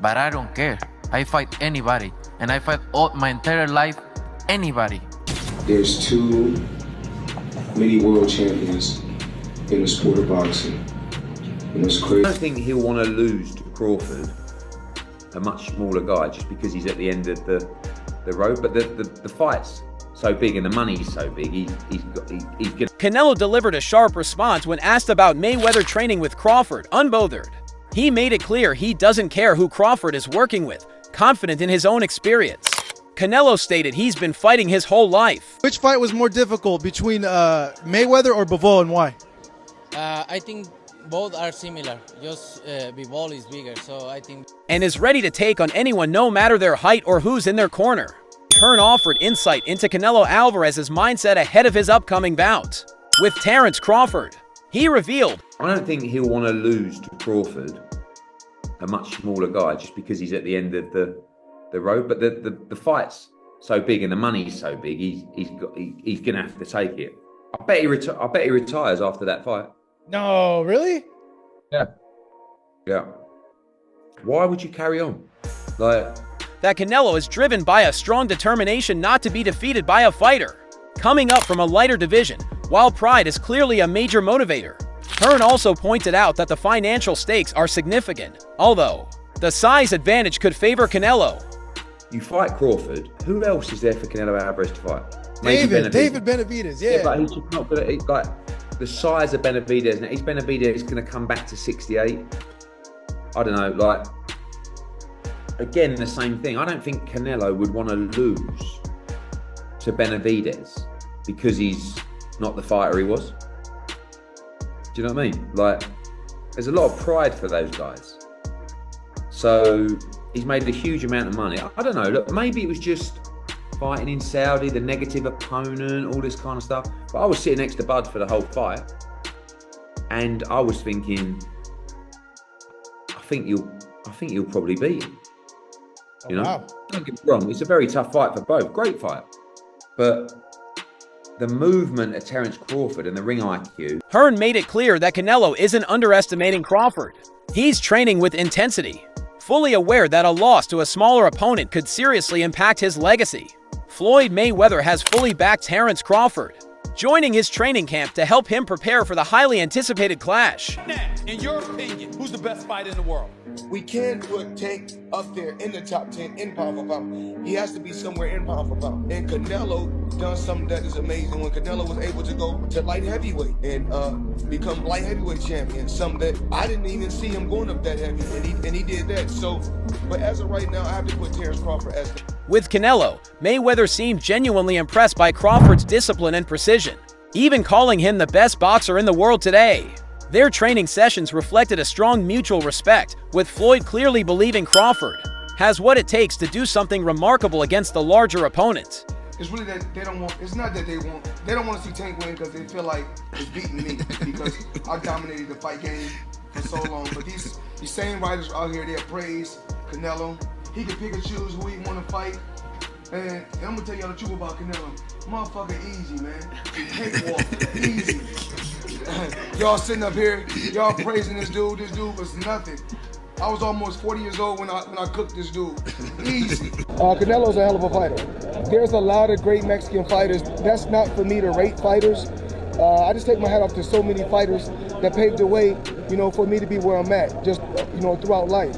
but I don't care. I fight anybody, and I fight all my entire life anybody. There's too many world champions in the sport of boxing, and it's crazy. I don't think he'll want to lose to Crawford, a much smaller guy, just because he's at the end of the road. But the fight's so big and the money's so big, he's gonna. Canelo delivered a sharp response when asked about Mayweather training with Crawford, unbothered. He made it clear he doesn't care who Crawford is working with, confident in his own experience. Canelo stated he's been fighting his whole life. Which fight was more difficult between Mayweather or Bivol, and why? I think both are similar, just Bivol is bigger, so I think. And is ready to take on anyone no matter their height or who's in their corner. Hearn offered insight into Canelo Álvarez's mindset ahead of his upcoming bout with Terence Crawford. He revealed, I don't think he'll want to lose to Crawford, a much smaller guy, just because he's at the end of the road. But the fight's so big and the money's so big, he's gonna have to take it. I bet he retires after that fight. No, really? Yeah. Why would you carry on? Like, that Canelo is driven by a strong determination not to be defeated by a fighter coming up from a lighter division, while pride is clearly a major motivator. Hearn also pointed out that the financial stakes are significant, although the size advantage could favor Canelo. you fight Crawford, who else is there for Canelo Álvarez to fight? David Benavidez, yeah. But he's just not gonna, like, the size of Benavidez. Now, is Benavidez going to come back to 68? I don't know. Like, again, the same thing. I don't think Canelo would want to lose to Benavidez because he's not the fighter he was. Do you know what I mean? Like, there's a lot of pride for those guys. So he's made a huge amount of money. I don't know. Look, maybe it was just fighting in Saudi, the negative opponent, all this kind of stuff. But I was sitting next to Bud for the whole fight, and I was thinking, I think you'll probably beat him. You know, wow. Don't get me wrong. It's a very tough fight for both. Great fight, but the movement of Terence Crawford and the ring IQ. Hearn made it clear that Canelo isn't underestimating Crawford. He's training with intensity, fully aware that a loss to a smaller opponent could seriously impact his legacy. Floyd Mayweather has fully backed Terence Crawford, joining his training camp to help him prepare for the highly anticipated clash. Now, in your opinion, who's the best fighter in the world? We can put Tank up there in the top 10 in pound for pound. He has to be somewhere in pound for pound. And Canelo done something that is amazing when Canelo was able to go to light heavyweight and become light heavyweight champion. Something that I didn't even see him going up that heavy, and he did that. So, but as of right now, I have to put Terence Crawford as. With Canelo, Mayweather seemed genuinely impressed by Crawford's discipline and precision, even calling him the best boxer in the world today. Their training sessions reflected a strong mutual respect, with Floyd clearly believing Crawford has what it takes to do something remarkable against the larger opponent. It's really that they don't want. It's not that they don't want to see Tank win because they feel like it's beating me because I dominated the fight game for so long. But these same writers out here, they praise Canelo. He can pick and choose who he want to fight. And I'm gonna tell y'all the truth about Canelo. Motherfucker, easy, man. Cakewalk, easy. Y'all sitting up here, y'all praising this dude. This dude was nothing. I was almost 40 years old when I cooked this dude. Easy. Canelo's a hell of a fighter. There's a lot of great Mexican fighters. That's not for me to rate fighters. I just take my hat off to so many fighters that paved the way, for me to be where I'm at, just, throughout life.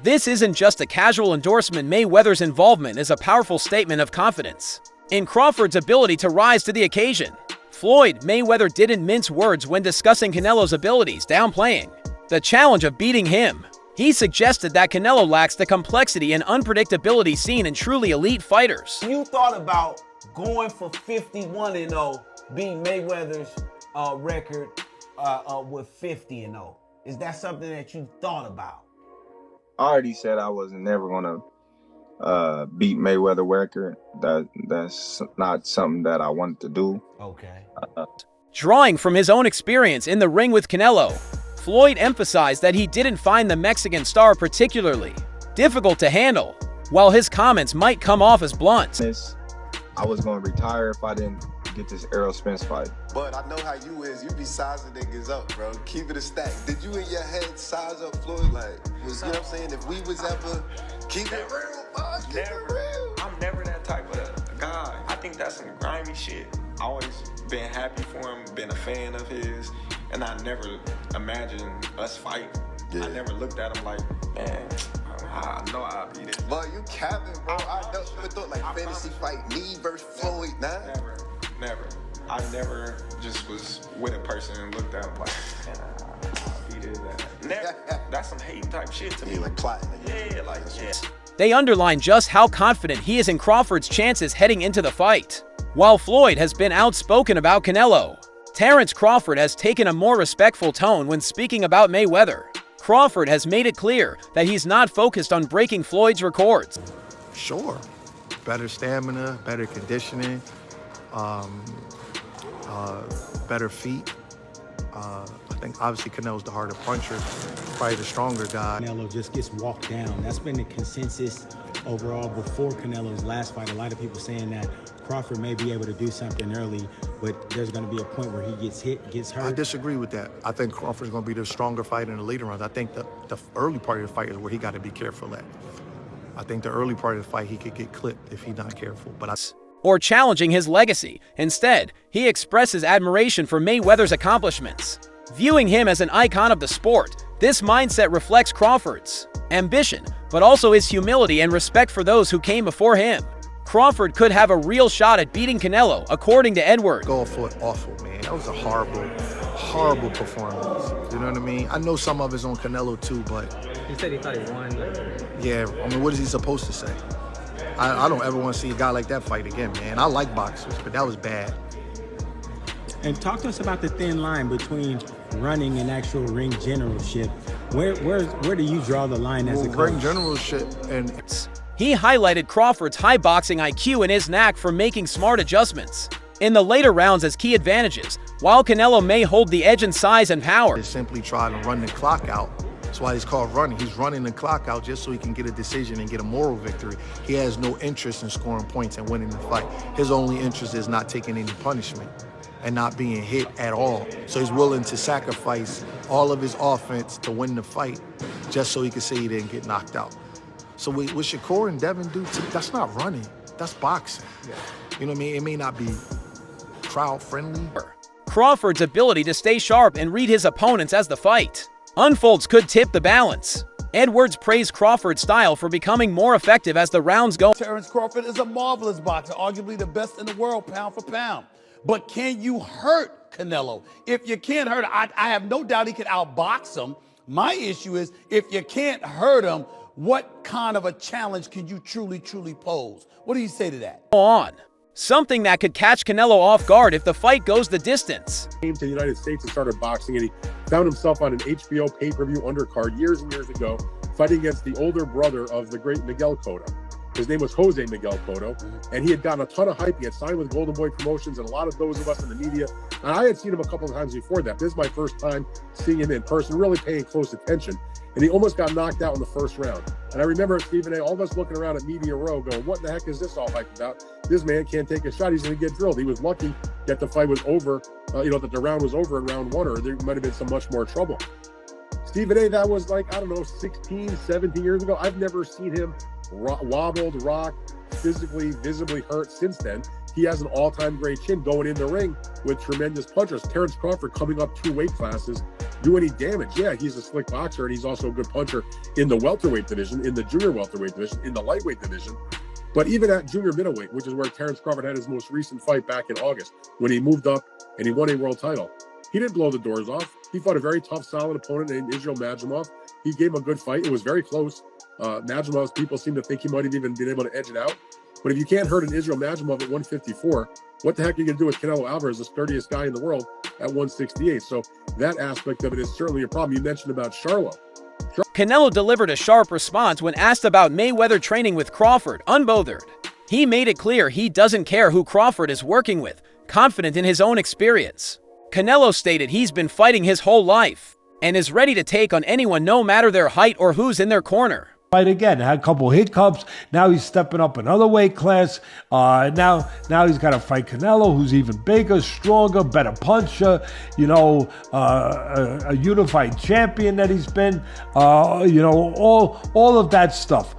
This isn't just a casual endorsement. Mayweather's involvement is a powerful statement of confidence in Crawford's ability to rise to the occasion. Floyd Mayweather didn't mince words when discussing Canelo's abilities, downplaying the challenge of beating him. He suggested that Canelo lacks the complexity and unpredictability seen in truly elite fighters. You thought about going for 51-0, beating Mayweather's record with 50-0. Is that something that you thought about? I already said I wasn't never gonna beat Mayweather record. That's not something that I wanted to do. Okay. Drawing from his own experience in the ring with Canelo, Floyd emphasized that he didn't find the Mexican star particularly difficult to handle, while his comments might come off as blunt. I was gonna retire if I didn't get this Errol Spence fight. But I know how you is. You be sizing niggas up, bro. Keep it a stack. Did you in your head size up Floyd? Like, was, you know what I'm saying? If we was ever keep it real, boss, keep it real. I'm never that type of guy. I think that's some grimy shit. I always been happy for him, been a fan of his, and I never imagined us fighting. Yeah. I never looked at him like, man, I know I'll beat it. But you capping, bro. I never thought like fantasy fight me versus Floyd. Nah. Never. I never just was with a person and looked at him like, man, I'll beat his ass. Never. That's some hate type shit to me. Like plotting. Yeah, like, yeah. They underline just how confident he is in Crawford's chances heading into the fight. While Floyd has been outspoken about Canelo, Terence Crawford has taken a more respectful tone when speaking about Mayweather. Crawford has made it clear that he's not focused on breaking Floyd's records. Sure. Better stamina, better conditioning, better feet. I think obviously Canelo's the harder puncher, probably the stronger guy. Canelo just gets walked down. That's been the consensus overall before Canelo's last fight. A lot of people saying that Crawford may be able to do something early, but there's going to be a point where he gets hit, gets hurt. I disagree with that. I think Crawford's going to be the stronger fighter in the later rounds. I think the early part of the fight is where he got to be careful at. I think the early part of the fight he could get clipped if he's not careful. Or challenging his legacy. Instead, he expresses admiration for Mayweather's accomplishments. Viewing him as an icon of the sport, this mindset reflects Crawford's ambition, but also his humility and respect for those who came before him. Crawford could have a real shot at beating Canelo, according to Edward. Go for it, awful, man. That was a horrible performance. You know what I mean? I know some of it's on Canelo too, but... He said he thought he won. Yeah, I mean, what is he supposed to say? I don't ever want to see a guy like that fight again, man. I like boxers, but that was bad. And talk to us about the thin line between running and actual ring generalship. Where do you draw the line as a coach? Ring generalship and... He highlighted Crawford's high boxing IQ and his knack for making smart adjustments in the later rounds as key advantages, while Canelo may hold the edge in size and power. Simply try to run the clock out. That's why he's called running. He's running the clock out just so he can get a decision and get a moral victory. He has no interest in scoring points and winning the fight. His only interest is not taking any punishment and not being hit at all. So he's willing to sacrifice all of his offense to win the fight just so he can say he didn't get knocked out. So what Shakur and Devin do, that's not running. That's boxing. You know what I mean? It may not be crowd-friendly. Crawford's ability to stay sharp and read his opponents as the fight unfolds could tip the balance. Edwards praised Crawford's style for becoming more effective as the rounds go. Terence Crawford is a marvelous boxer, arguably the best in the world, pound for pound. But can you hurt Canelo? If you can't hurt him, I have no doubt he could outbox him. My issue is, if you can't hurt him, what kind of a challenge can you truly pose? What do you say to that? Something that could catch Canelo off guard if the fight goes the distance. He came to the United States and started boxing, and he found himself on an HBO pay-per-view undercard years and years ago, fighting against the older brother of the great Miguel Cotto. His name was Jose Miguel Cotto, and he had gotten a ton of hype. He had signed with Golden Boy Promotions and a lot of those of us in the media. And I had seen him a couple of times before that. This is my first time seeing him in person, really paying close attention. And he almost got knocked out in the first round. And I remember Stephen A., all of us looking around at Media Row going, what the heck is this all hyped about? This man can't take a shot. He's going to get drilled. He was lucky that the fight was over, that the round was over in round one, or there might have been some much more trouble. Stephen A., that was like, 16, 17 years ago. I've never seen him wobbled, rocked, physically, visibly hurt since then. He has an all-time great chin going in the ring with tremendous punchers. Terence Crawford coming up 2 weight classes, do any damage? Yeah, he's a slick boxer, and he's also a good puncher in the welterweight division, in the junior welterweight division, in the lightweight division. But even at junior middleweight, which is where Terence Crawford had his most recent fight back in August, when he moved up and he won a world title, he didn't blow the doors off. He fought a very tough, solid opponent named Israel Madrimov. He gave him a good fight. It was very close. Madrimov's people seem to think he might have even been able to edge it out. But if you can't hurt an Israel Madrimov at 154, what the heck are you going to do with Canelo Álvarez, the sturdiest guy in the world, at 168? So that aspect of it is certainly a problem. You mentioned about Charlo. Canelo delivered a sharp response when asked about Mayweather training with Crawford, unbothered. He made it clear he doesn't care who Crawford is working with, confident in his own experience. Canelo stated he's been fighting his whole life and is ready to take on anyone no matter their height or who's in their corner. fight again. Had a couple hiccups. Now he's stepping up another weight class. Now he's got to fight Canelo, who's even bigger, stronger, better puncher. You know, a unified champion that he's been. You know, all of that stuff.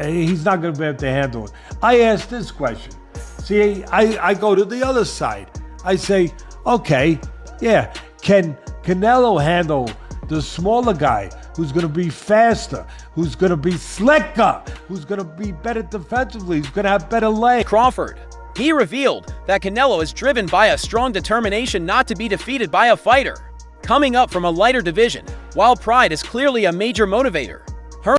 He's not going to be able to handle it. I asked this question. See, I go to the other side. I say, okay, yeah, can Canelo handle the smaller guy who's going to be faster, who's going to be slicker, who's going to be better defensively, who's going to have better legs? Crawford. He revealed that Canelo is driven by a strong determination not to be defeated by a fighter. Coming up from a lighter division, while pride is clearly a major motivator,